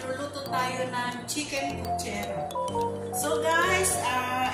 magluluto tayo ng chicken puchero. So guys,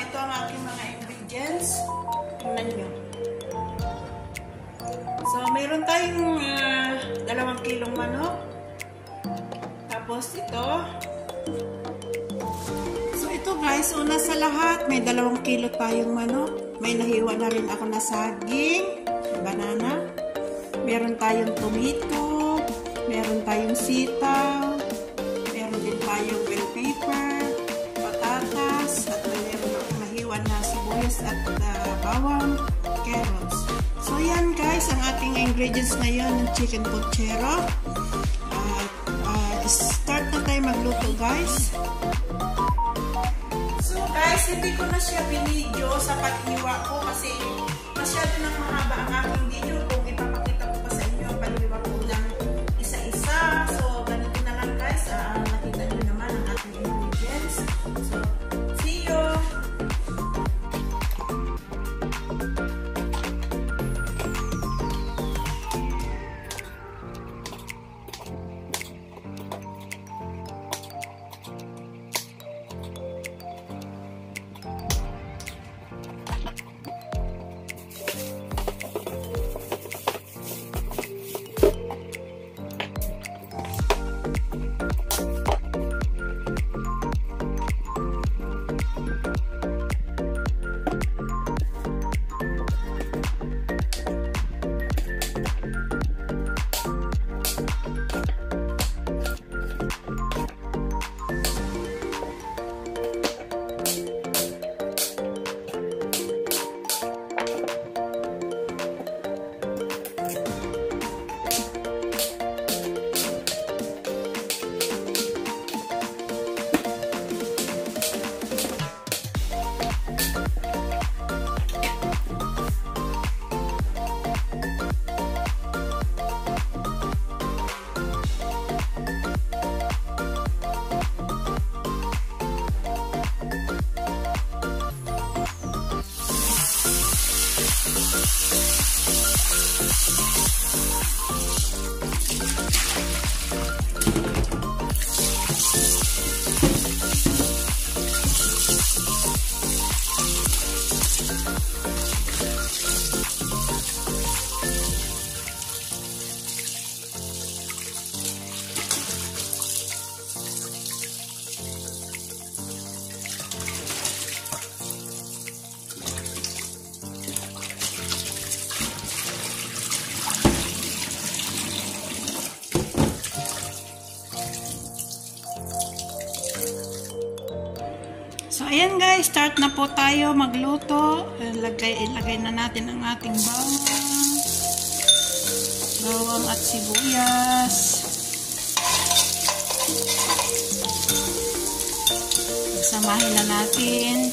ito ang aking mga ingredients. Tingnan nyo. So mayroon tayong 2 kilong manok. Tapos ito. So ito guys, una sa lahat, may 2 kilo tayong manok. May nahiwa na rin ako na saging, banana. Meron tayong tomato. Meron tayong sitaw. Meron din tayong bell pepper, patatas, at meron akong nahiwa na sibuyas at bawang, carrots. So yan guys, ang ating ingredients ngayon ng chicken puchero. Start na tayo magluto guys. So guys, hindi ko na siya binidyo sa pag-iwa ko kasi masyado nang mahaba ang aking video. Kung ipapakita ko pa sa inyo ang pag-iwa ko lang isa-isa. So ganito na lang guys, nakita nyo naman ang ating ingredients. So, see you! So, ayan guys, start na po tayo magluto. Ilagay na natin ang ating bawang at sibuyas. Samahin na natin.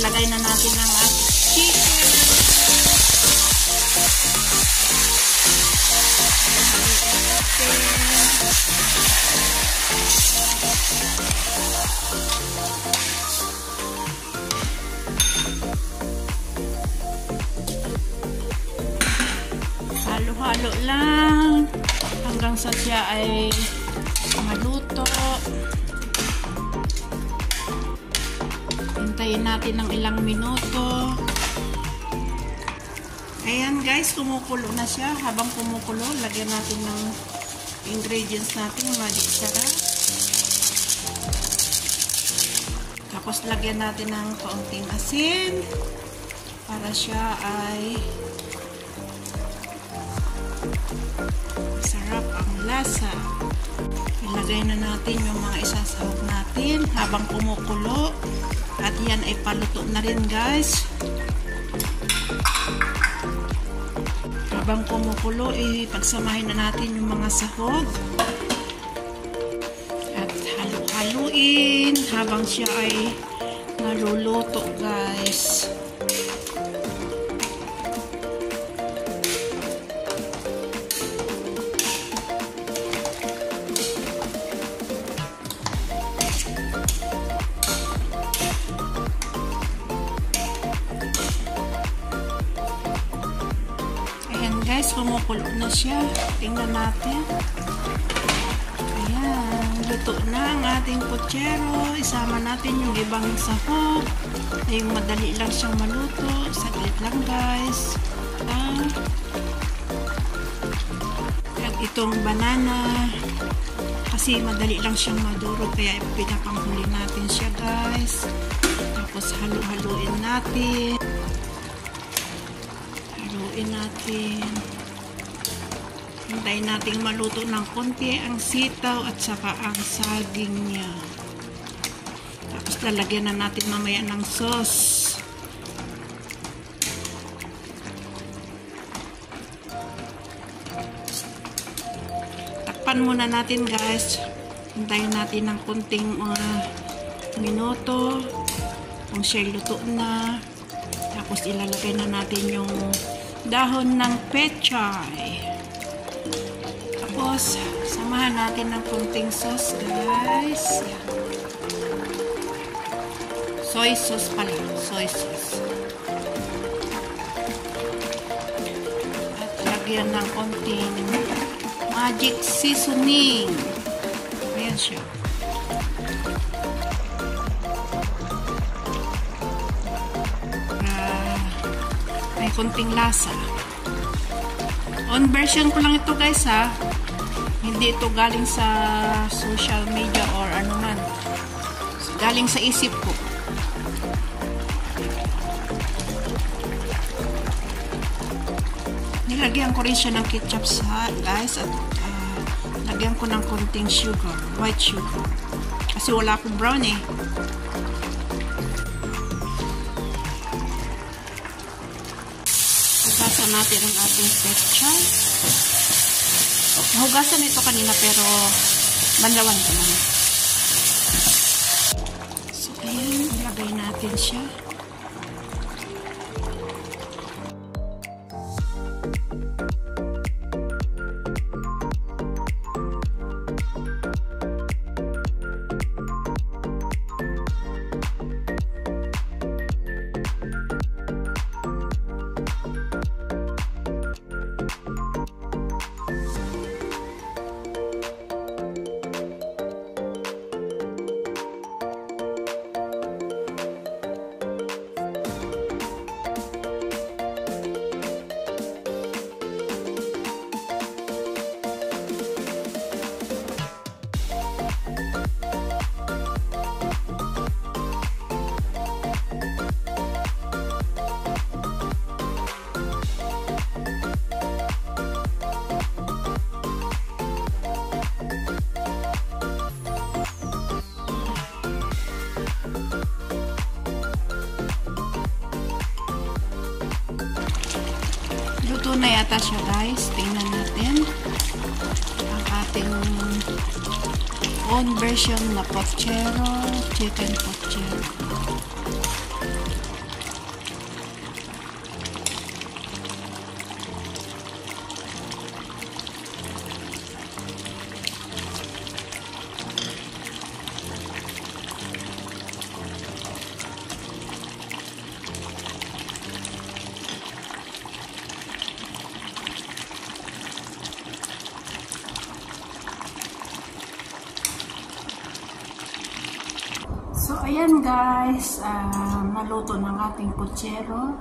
Ilagay na natin ang ating chicken. Halo-halo lang hanggang sa siya ay maluto. Hintayin natin ng ilang minuto. Ayan guys, kumukulo na siya. Habang kumukulo, lagyan natin ng ingredients natin, magic sarap. Tapos lagyan natin ng kaunting asin para siya ay masarap ang lasa. Ilagay na natin yung mga isasahog natin habang kumukulo. At yan ay paluto na rin guys. Habang kumukulo, pagsamahin na natin yung mga sahog. At halu-haluin habang siya ay naluluto guys. guys, kumukulo na siya. Tingnan natin. Ayan, luto na ang ating putsero. Isama natin yung ibang sahog. Yung madali lang siyang maluto. Saglit lang guys. Itong banana kasi madali lang siyang madurog, kaya pinapanghuli natin siya guys. Tapos halu-haluin natin. Hintayin natin maluto ng konti ang sitaw at saka ang saging niya. Tapos lalagyan na natin mamaya ng sauce. Takpan muna natin guys. Hintayin natin ng konting minuto kung siya luto na. Tapos ilalagay na natin yung dahon ng pechay. Tapos samahan natin ng konting sauce guys. Yan. Soy sauce pala. Soy sauce. At lagyan ng konting magic seasoning. Ayan siya. May konting lasa. On version ko lang ito guys ha. Hindi ito galing sa social media or ano man. Galing sa isip ko. Nilagyan ko rin siya ng ketchup sa guys at lagyan ko ng konting sugar, white sugar. Kasi wala akong brown eh. Hugasan natin ang ating pechay. Nahugasan ito kanina pero banlawan ko lang. So ayan, ilagay natin siya. Luto na yata siya guys. Tingnan natin ang ating own version na putsero, chicken putsero. So, ayan guys, naluto ng ating putsero.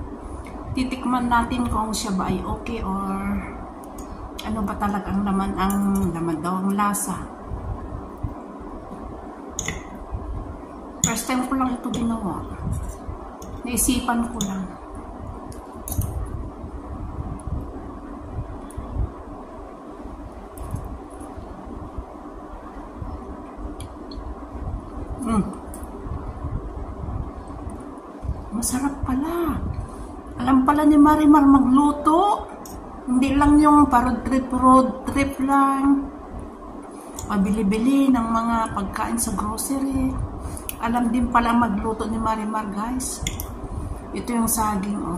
Titikman natin kung siya ba ay okay or ano ba talagang laman daw ang lasa. First time ko lang ito ginawa. Naisipan ko lang. Masarap pala. Alam pala ni Marimar magluto. Hindi lang yung road trip lang. Pabili-bili ng mga pagkain sa grocery. Alam din pala magluto ni Marimar guys. Ito yung saging oh.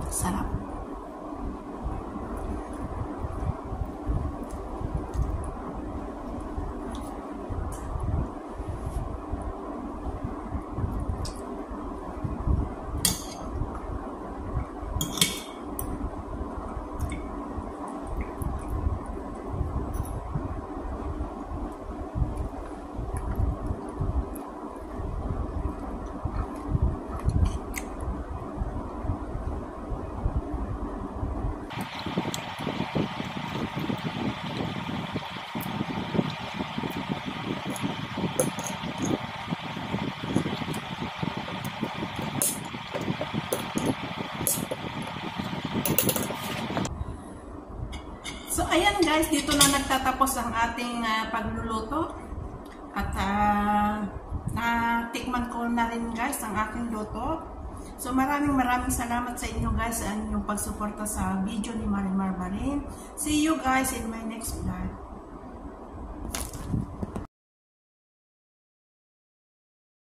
Sarap. So, ayan guys, dito na nagtatapos ang ating pagluluto. At tikman ko na rin guys ang aking luto. So, maraming salamat sa inyo guys sa inyong pagsuporta sa video ni Marimar Barin. See you guys in my next vlog.